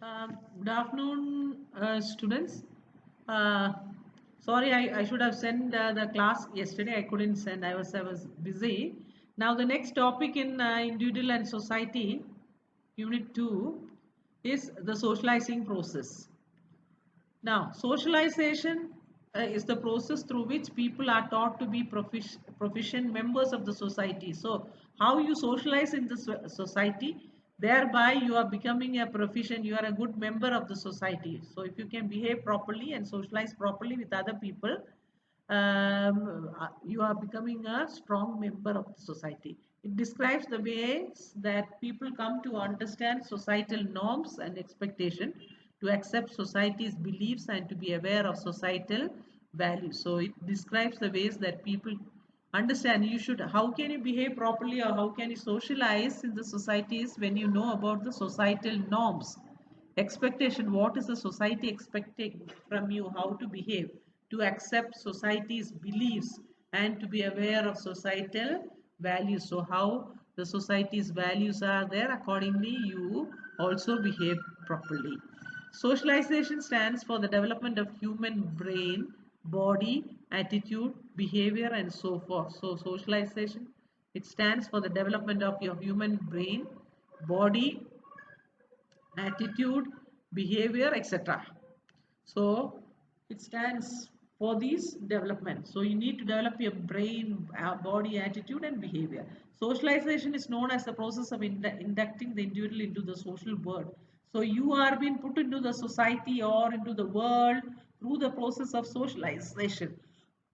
Good afternoon, students. Uh, Sorry, I should have sent the class yesterday. I couldn't send. I was busy. Now the next topic in individual and society, Unit 2, is the socializing process. Now, socialization is the process through which people are taught to be proficient members of the society. So, how you socialize in the society, thereby you are becoming a proficient, you are a good member of the society. So, if you can behave properly and socialize properly with other people, you are becoming a strong member of the society. It describes the ways that people come to understand societal norms and expectation, to accept society's beliefs and to be aware of societal values. So it describes the ways that people understand you should, how can you behave properly or how can you socialize in the societies when you know about the societal norms, expectation, what is the society expecting from you, how to behave, to accept society's beliefs and to be aware of societal values. So how the society's values are there, accordingly you also behave properly. Socialization stands for the development of human brain, body, attitude, behavior, and so forth. So socialization, it stands for the development of your human brain, body, attitude, behavior, etc. So it stands for these development. So you need to develop your brain, body, attitude, and behavior. Socialization is known as the process of inducting the individual into the social world. So you are being put into the society or into the world through the process of socialization.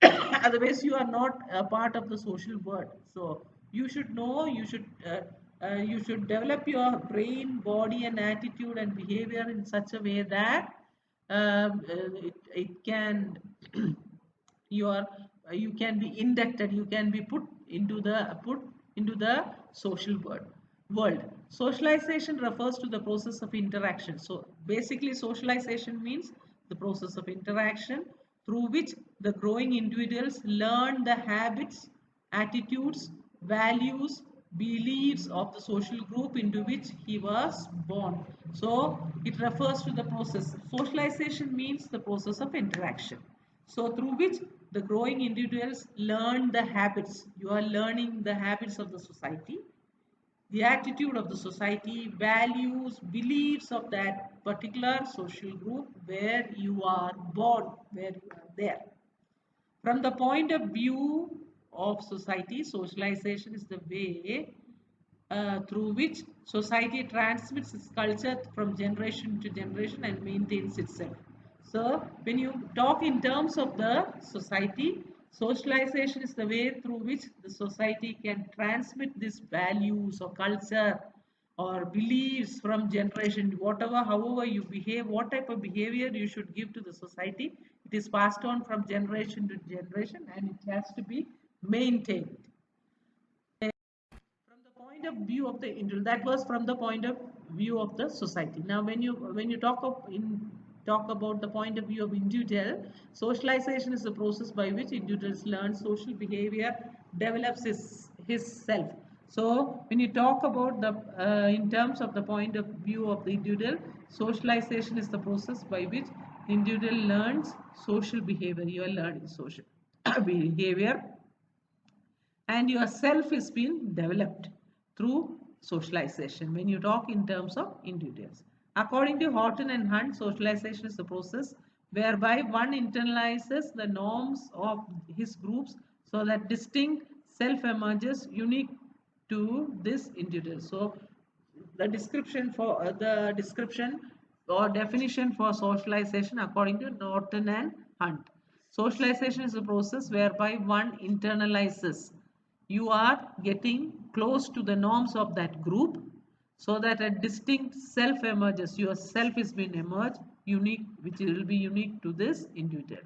Otherwise you are not a part of the social world. So you should know, you should develop your brain, body, and attitude and behavior in such a way that it can you are you can be inducted, you can be put into the social world. Socialization refers to the process of interaction. So basically socialization means the process of interaction through which the growing individuals learn the habits, attitudes, values, beliefs of the social group into which he was born. So it refers to the process. Socialization means the process of interaction, so through which the growing individuals learn the habits. You are learning the habits of the society, the attitude of the society, values, beliefs of that particular social group where you are born, where you are there. From the point of view of society, socialization is the way through which society transmits its culture from generation to generation and maintains itself. So, when you talk in terms of the society, socialization is the way through which the society can transmit these values or culture or beliefs from generation, whatever, however you behave, what type of behavior you should give to the society, it is passed on from generation to generation and it has to be maintained. From the point of view of the individual, that was from the point of view of the society. Now when you talk about the point of view of individual, socialization is the process by which individuals learn social behavior, develops his self. So when you talk about the in terms of the point of view of the individual, socialization is the process by which individual learns social behavior. You are learning social behavior and your self is being developed through socialization when you talk in terms of individuals. According to Horton and Hunt, socialization is the process whereby one internalizes the norms of his groups so that distinct self emerges unique to this individual. So the description or definition for socialization according to Norton and Hunt. Socialization is a process whereby one internalizes. You are getting close to the norms of that group so that a distinct self emerges. Your self is being emerged, unique, which will be unique to this individual.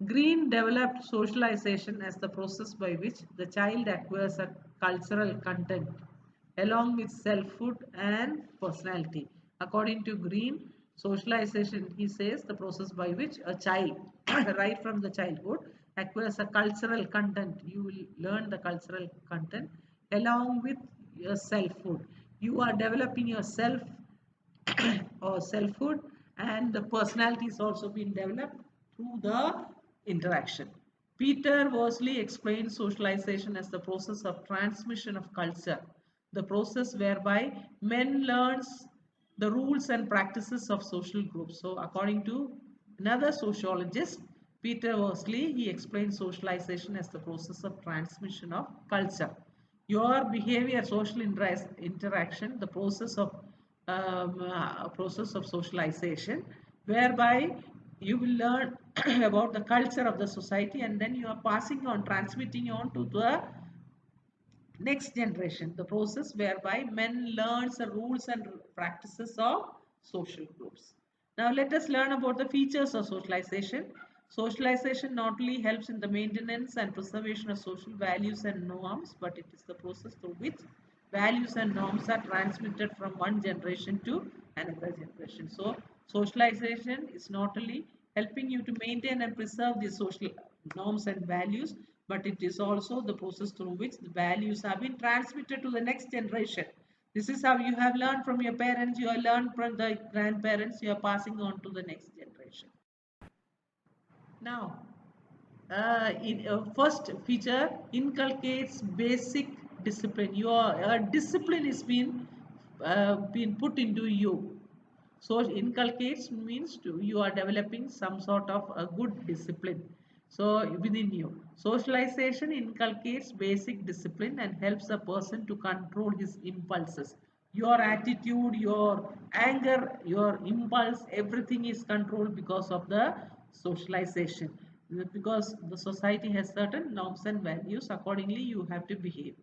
Green developed socialization as the process by which the child acquires a cultural content along with selfhood and personality. According to Green, socialization, he says, the process by which a child, right from the childhood, acquires a cultural content. You will learn the cultural content along with your selfhood. You are developing yourself or selfhood, and the personality is also being developed through the interaction. Peter Worsley explained socialization as the process of transmission of culture, the process whereby men learns the rules and practices of social groups. So according to another sociologist, Peter Worsley, he explained socialization as the process of transmission of culture. Your behavior, social interaction, the process of socialization, whereby you will learn about the culture of the society, and then you are passing on, transmitting on to the next generation, the process whereby men learns the rules and practices of social groups. Now let us learn about the features of socialization. Socialization not only helps in the maintenance and preservation of social values and norms, but it is the process through which values and norms are transmitted from one generation to another generation. So socialization is not only helping you to maintain and preserve the social norms and values, but it is also the process through which the values have been transmitted to the next generation. This is how you have learned from your parents, you have learned from the grandparents, you are passing on to the next generation. Now, first feature inculcates basic discipline. Your discipline is been put into you. So inculcates means you are developing some sort of a good discipline. So within you, socialization inculcates basic discipline and helps a person to control his impulses. Your attitude, your anger, your impulse, everything is controlled because of the socialization. Because the society has certain norms and values, accordingly you have to behave.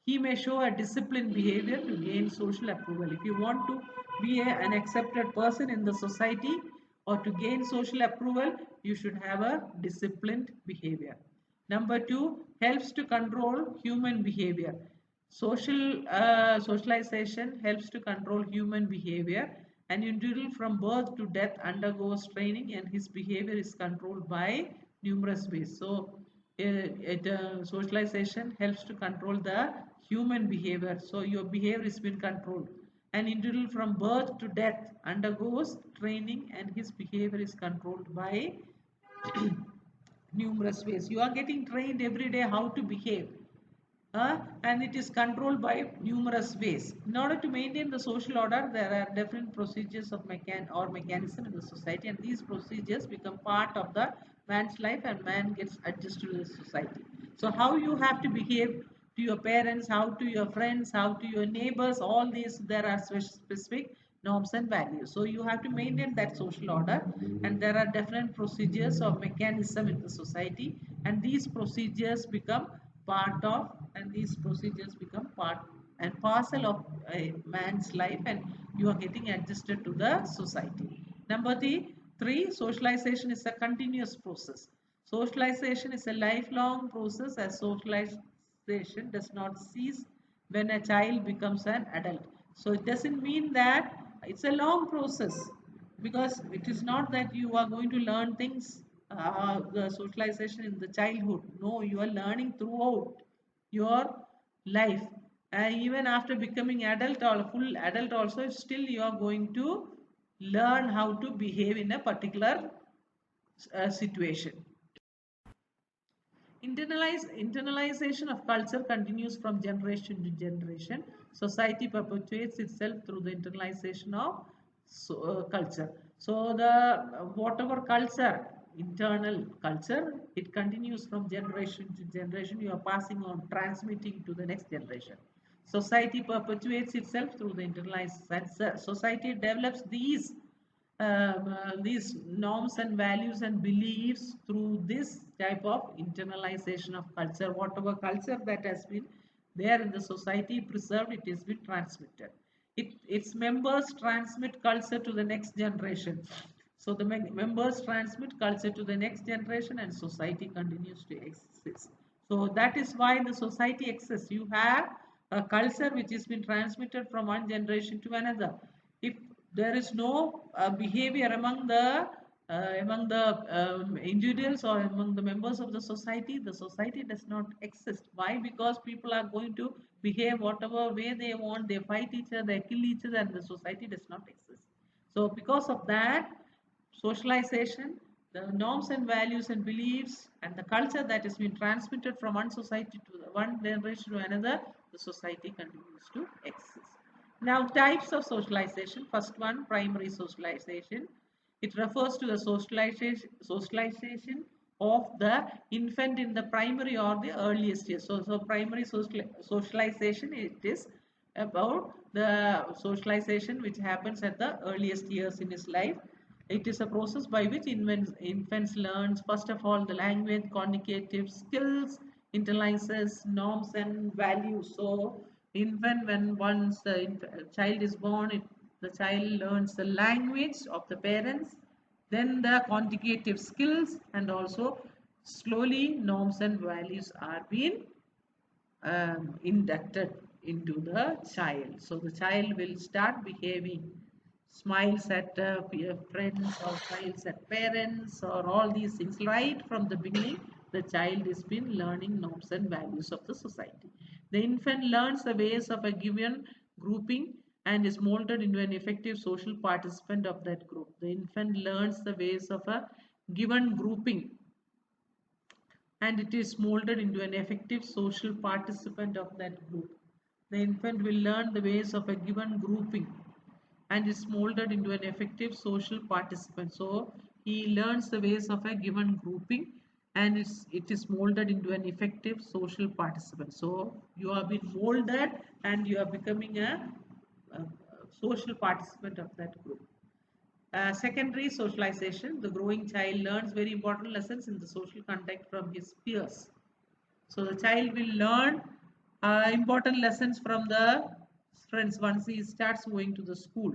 He may show a disciplined behavior to gain social approval. If you want to be an accepted person in the society or to gain social approval, you should have a disciplined behavior. Number two, helps to control human behavior. Socialization helps to control human behavior. An individual from birth to death undergoes training and his behavior is controlled by numerous ways. So socialization helps to control the human behavior. So your behavior is being controlled. An individual from birth to death undergoes training and his behavior is controlled by numerous ways. You are getting trained every day how to behave. And it is controlled by numerous ways. In order to maintain the social order, there are different procedures of mechanism in the society, and these procedures become part of the man's life, and man gets adjusted to the society. So, how you have to behave to your parents, how to your friends, how to your neighbors, all these there are specific norms and values. So you have to maintain that social order, and there are different procedures or mechanism in the society, and these procedures become part of and these procedures become part and parcel of a man's life, and you are getting adjusted to the society. Number three, socialization is a continuous process. Socialization is a lifelong process, as socialization does not cease when a child becomes an adult. So it doesn't mean that it's a long process, because it is not that you are going to learn things, the socialization in the childhood. No, you are learning throughout your life. Even after becoming adult or full adult also, still you are going to learn how to behave in a particular situation. Internalization of culture continues from generation to generation. Society perpetuates itself through the internalization of culture. So the whatever culture, internal culture, it continues from generation to generation. You are passing on, transmitting to the next generation. Society perpetuates itself through the internalized. Society develops these norms and values and beliefs through this type of internalization of culture. Whatever culture that has been there in the society preserved, it has been transmitted. Its members transmit culture to the next generation. So the members transmit culture to the next generation, and society continues to exist. So that is why the society exists. You have a culture which has been transmitted from one generation to another. If there is no behavior among the individuals or among the members of the society does not exist. Why? Because people are going to behave whatever way they want, they fight each other, they kill each other, and the society does not exist. So because of that, socialization, the norms and values and beliefs and the culture that has been transmitted from one society to one generation to another, the society continues to exist. Now, types of socialization. First one, primary socialization. It refers to the socialization of the infant in the primary or the earliest years. So primary socialization, it is about the socialization which happens at the earliest years in his life. It is a process by which infants learns, first of all, the language, cognitive skills, internalizes norms and values. So infant, when once the child is born, the child learns the language of the parents, then the cognitive skills, and also slowly norms and values are being inducted into the child. So the child will start behaving, smiles at friends or smiles at parents or all these things. Right from the beginning, the child has been learning norms and values of the society. The infant learns the ways of a given grouping and is molded into an effective social participant of that group. The infant learns the ways of a given grouping and it is molded into an effective social participant of that group. The infant will learn the ways of a given grouping and is molded into an effective social participant. So he learns the ways of a given grouping and it is molded into an effective social participant. So you have been molded and you are becoming a social participant of that group. Secondary socialization, the growing child learns very important lessons in the social context from his peers. So the child will learn important lessons from the friends once he starts going to the school.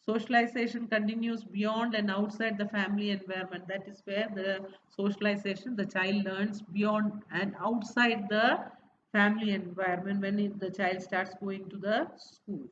Socialization continues beyond and outside the family environment. That is where the socialization, the child learns beyond and outside the family environment when the child starts going to the school.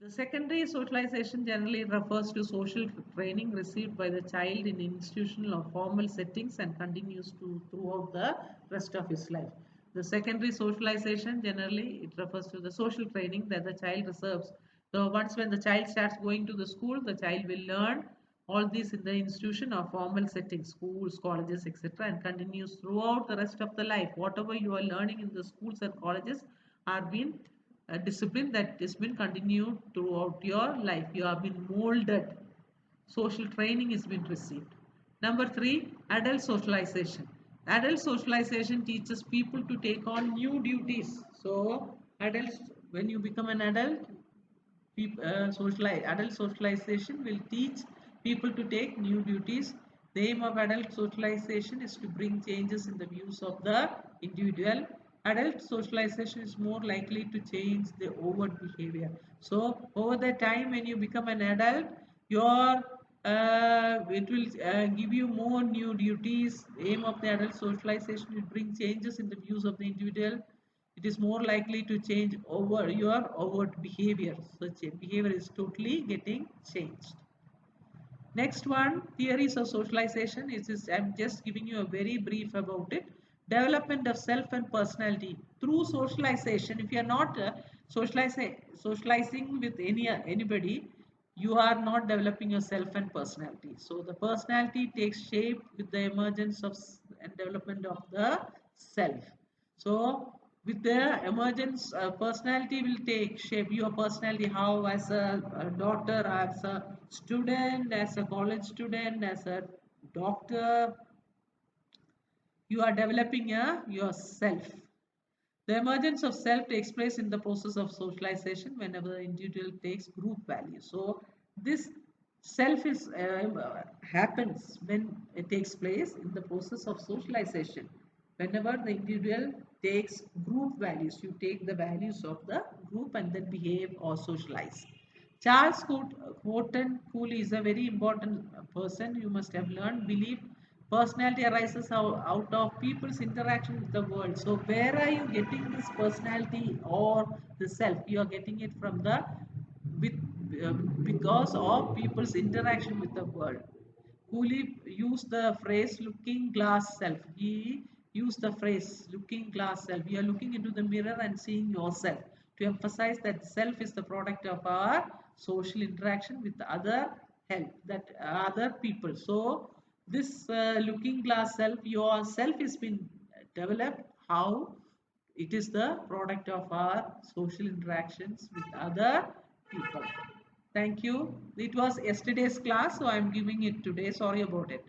The secondary socialization generally refers to social training received by the child in institutional or formal settings and continues throughout the rest of his life. The secondary socialization generally it refers to the social training that the child receives. So once when the child starts going to the school, the child will learn all these in the institution or formal settings, schools, colleges, etc., and continues throughout the rest of the life. Whatever you are learning in the schools and colleges are being a discipline that has been continued throughout your life. You have been molded. Social training has been received. Number three, adult socialization. Adult socialization teaches people to take on new duties. So, adults, when you become an adult, adult socialization will teach people to take new duties. The aim of adult socialization is to bring changes in the views of the individual. Adult socialization is more likely to change the overt behavior. So over the time when you become an adult, your it will give you more new duties. The aim of the adult socialization will bring changes in the views of the individual. It is more likely to change over your overt behavior. Such a behavior is totally getting changed. Next one, theories of socialization. I'm just giving you a very brief about it. Development of self and personality through socialization. If you are not socializing with anybody, you are not developing your self and personality. So the personality takes shape with the emergence of and development of the self. So with the emergence, personality will take shape. Your personality, how as a daughter, as a student, as a college student, as a doctor, you are developing yourself. The emergence of self takes place in the process of socialization whenever the individual takes group value. So this self is happens when it takes place in the process of socialization. Whenever the individual takes group values, you take the values of the group and then behave or socialize. Charles Horton Cooley is a very important person you must have learned. Believe personality arises out of people's interaction with the world. So where are you getting this personality or the self? You are getting it from the with because of people's interaction with the world. Cooley used the phrase looking glass self. He used the phrase looking glass self. You are looking into the mirror and seeing yourself to emphasize that self is the product of our social interaction with other help that other people. So this looking glass self, yourself has been developed. How it is the product of our social interactions with other people. Thank you. It was yesterday's class, so I'm giving it today. Sorry about it.